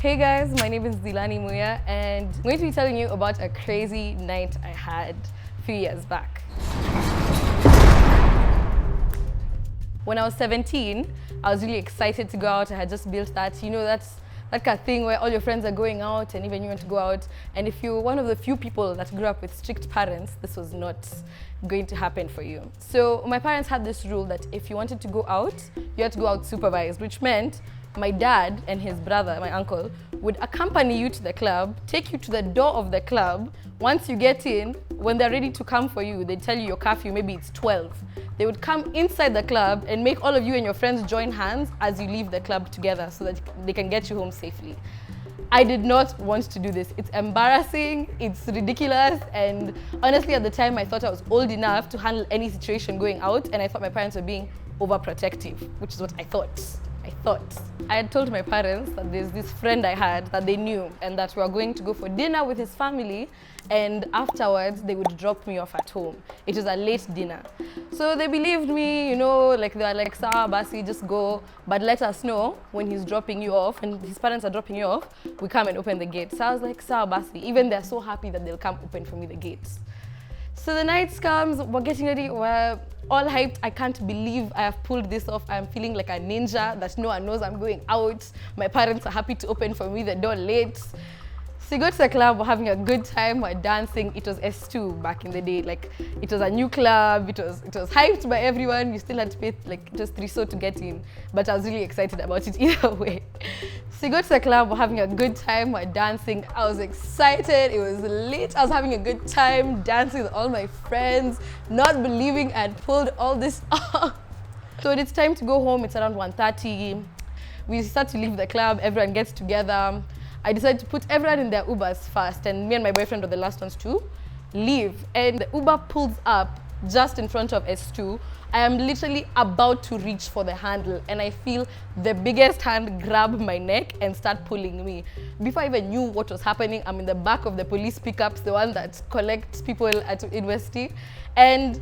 Hey guys, my name is Nzilani Muya and I'm going to be telling you about a crazy night I had a few years back. When I was 17, I was really excited to go out. I had just built that, that's that kind of thing where all your friends are going out and even you want to go out. And if you're one of the few people that grew up with strict parents, this was not going to happen for you. So my parents had this rule that if you wanted to go out, you had to go out supervised, which meant my dad and his brother, my uncle, would accompany you to the club, take you to the door of the club. Once you get in, when they're ready to come for you, they tell you your curfew, maybe it's 12. They would come inside the club and make all of you and your friends join hands as you leave the club together so that they can get you home safely. I did not want to do this. It's embarrassing, it's ridiculous, and honestly at the time I thought I was old enough to handle any situation going out, and I thought my parents were being overprotective, which is what I thought. I had told my parents that there's this friend I had that they knew and that we were going to go for dinner with his family, and afterwards they would drop me off at home. It was a late dinner. So they believed me, like they were like, "Sawa basi, just go, but let us know when he's dropping you off and his parents are dropping you off, we come and open the gate." So I was like, "Sawa basi." Even they're so happy that they'll come open for me the gates. So the night comes, we're getting ready, we're all hyped. I can't believe I have pulled this off. I'm feeling like a ninja, that no one knows I'm going out. My parents are happy to open for me the door late. So we go to the club, we're having a good time, we're dancing. It was S2 back in the day. Like, it was a new club, it was hyped by everyone. You still had to pay like just 3 so to get in, but I was really excited about it either way. So we go to the club, we're having a good time, we're dancing. I was excited, it was late. I was having a good time, dancing with all my friends, not believing I'd pulled all this off. So when it's time to go home, it's around 1:30. We start to leave the club, everyone gets together. I decided to put everyone in their Ubers first, and me and my boyfriend were the last ones to leave. And the Uber pulls up just in front of S2. I am literally about to reach for the handle, and I feel the biggest hand grab my neck and start pulling me. Before I even knew what was happening, I'm in the back of the police pickups, the one that collects people at university, and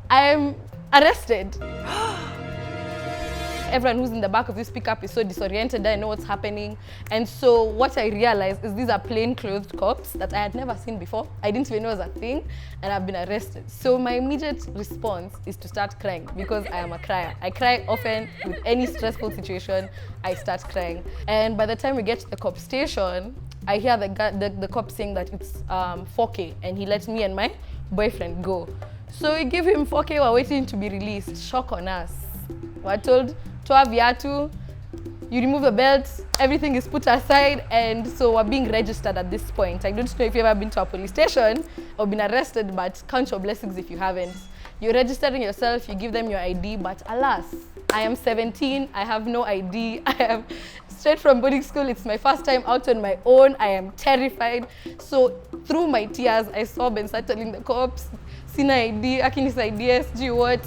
I'm arrested. Everyone who's in the back of this pickup is so disoriented, I know what's happening. And so what I realized is these are plainclothes cops that I had never seen before. I didn't even know it was a thing, and I've been arrested. So my immediate response is to start crying, because I am a crier. I cry often with any stressful situation, I start crying. And by the time we get to the cop station, I hear the cop saying that it's 4K, and he lets me and my boyfriend go. So we give him 4K, we're waiting to be released. Shock on us. We're told, toa viatu, you remove the belt, everything is put aside, and so we're being registered at this point. I don't know if you've ever been to a police station or been arrested, but count your blessings if you haven't. You're registering yourself, you give them your ID, but alas, I am 17, I have no ID, I am straight from boarding school, it's my first time out on my own, I am terrified. So through my tears, I saw Ben start telling the cops, sina ID, akinis ID, SG what?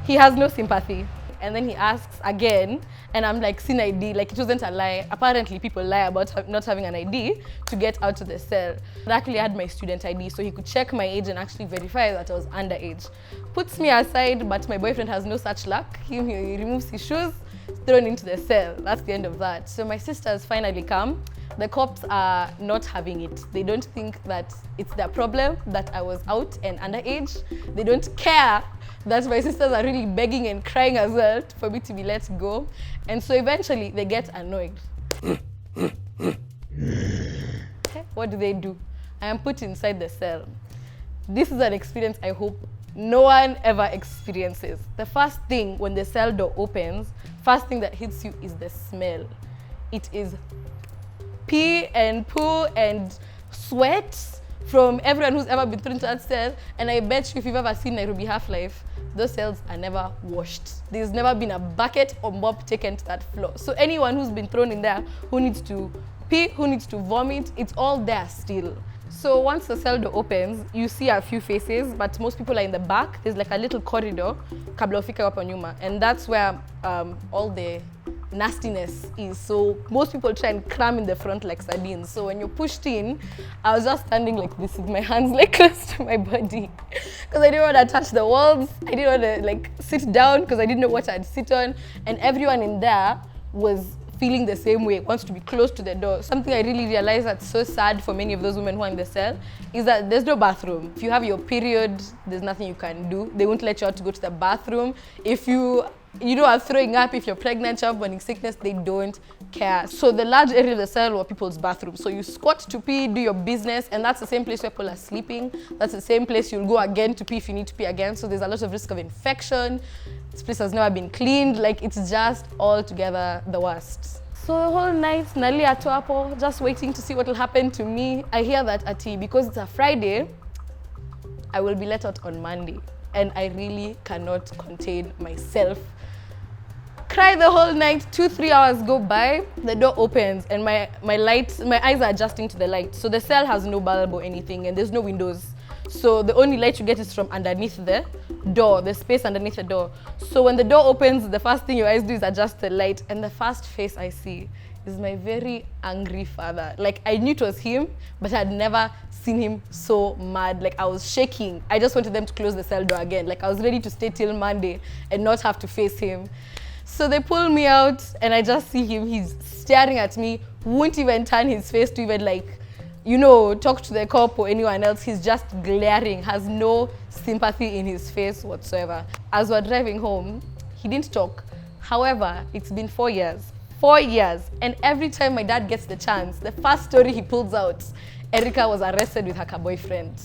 He has no sympathy. And then he asks again, and I'm like, seen ID, like it wasn't a lie. Apparently people lie about not having an ID to get out of the cell. Luckily I had my student ID, so he could check my age and actually verify that I was underage. Puts me aside, but my boyfriend has no such luck. He removes his shoes, thrown into the cell. That's the end of that. So my sisters finally come. The cops are not having it. They don't think that it's their problem that I was out and underage. They don't care that my sisters are really begging and crying as well for me to be let go. And so eventually they get annoyed. What do? I am put inside the cell. This is an experience I hope no one ever experiences. The first thing when the cell door opens, first thing that hits you is the smell. It is pee and poo and sweat from everyone who's ever been thrown into that cell. And I bet you if you've ever seen Nairobi Half-Life, those cells are never washed. There's never been a bucket or mop taken to that floor. So anyone who's been thrown in there, who needs to pee, who needs to vomit, it's all there still. So once the cell door opens, you see a few faces, but most people are in the back. There's like a little corridor, kabla ufike hapo nyuma, and that's where all the nastiness is. So most people try and cram in the front like sardines. So when you're pushed in, I was just standing like this with my hands like close to my body because I didn't want to touch the walls. I didn't want to like sit down because I didn't know what I'd sit on. And everyone in there was feeling the same way, wants to be close to the door. Something I really realized that's so sad for many of those women who are in the cell is that there's no bathroom. If you have your period, there's nothing you can do. They won't let you out to go to the bathroom. If you are throwing up, if you're pregnant, you have morning sickness, they don't care. So the large area of the cell were people's bathrooms. So you squat to pee, do your business, and that's the same place where people are sleeping. That's the same place you'll go again to pee if you need to pee again. So there's a lot of risk of infection. This place has never been cleaned. Like, it's just altogether the worst. So the whole night, nalia tu hapo, just waiting to see what will happen to me. I hear that because it's a Friday, I will be let out on Monday. And I really cannot contain myself. Cry the whole night, 2-3 hours go by, the door opens and my eyes are adjusting to the light. So the cell has no bulb or anything and there's no windows. So the only light you get is from underneath the door, the space underneath the door. So when the door opens, the first thing your eyes do is adjust the light, and the first face I see is my very angry father. Like, I knew it was him, but I had never seen him so mad. Like, I was shaking. I just wanted them to close the cell door again. Like, I was ready to stay till Monday and not have to face him. So they pull me out and I just see him. He's staring at me, won't even turn his face to even, like, talk to the cop or anyone else. He's just glaring, has no sympathy in his face whatsoever. As we're driving home, he didn't talk. However, it's been 4 years. 4 years. And every time my dad gets the chance, the first story he pulls out, Erica was arrested with her boyfriend.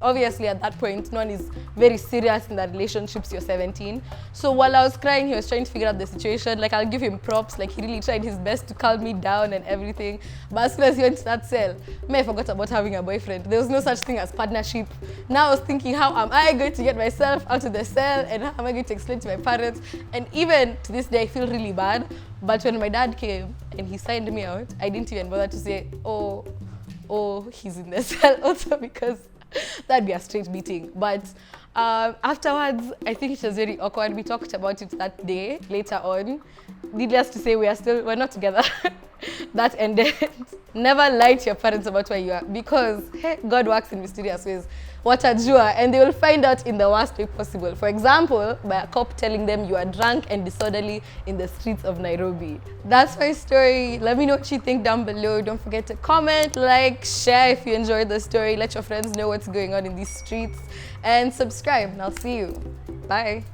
Obviously, at that point, no one is very serious in that relationships. You're 17. So while I was crying, he was trying to figure out the situation. Like, I'll give him props. Like, he really tried his best to calm me down and everything. But as soon as he went to that cell, I forgot about having a boyfriend. There was no such thing as partnership. Now I was thinking, how am I going to get myself out of the cell? And how am I going to explain to my parents? And even to this day, I feel really bad. But when my dad came and he signed me out, I didn't even bother to say, oh, he's in the cell also, because that'd be a straight beating. But afterwards, I think it was very awkward. We talked about it that day later on. Needless to say, we're not together. That ended. Never lie to your parents about where you are, because hey, God works in mysterious ways. Watajua, and they will find out in the worst way possible. For example, by a cop telling them you are drunk and disorderly in the streets of Nairobi. That's my story. Let me know what you think down below. Don't forget to comment, like, share if you enjoyed the story. Let your friends know what's going on in these streets, and subscribe, and I'll see you. Bye.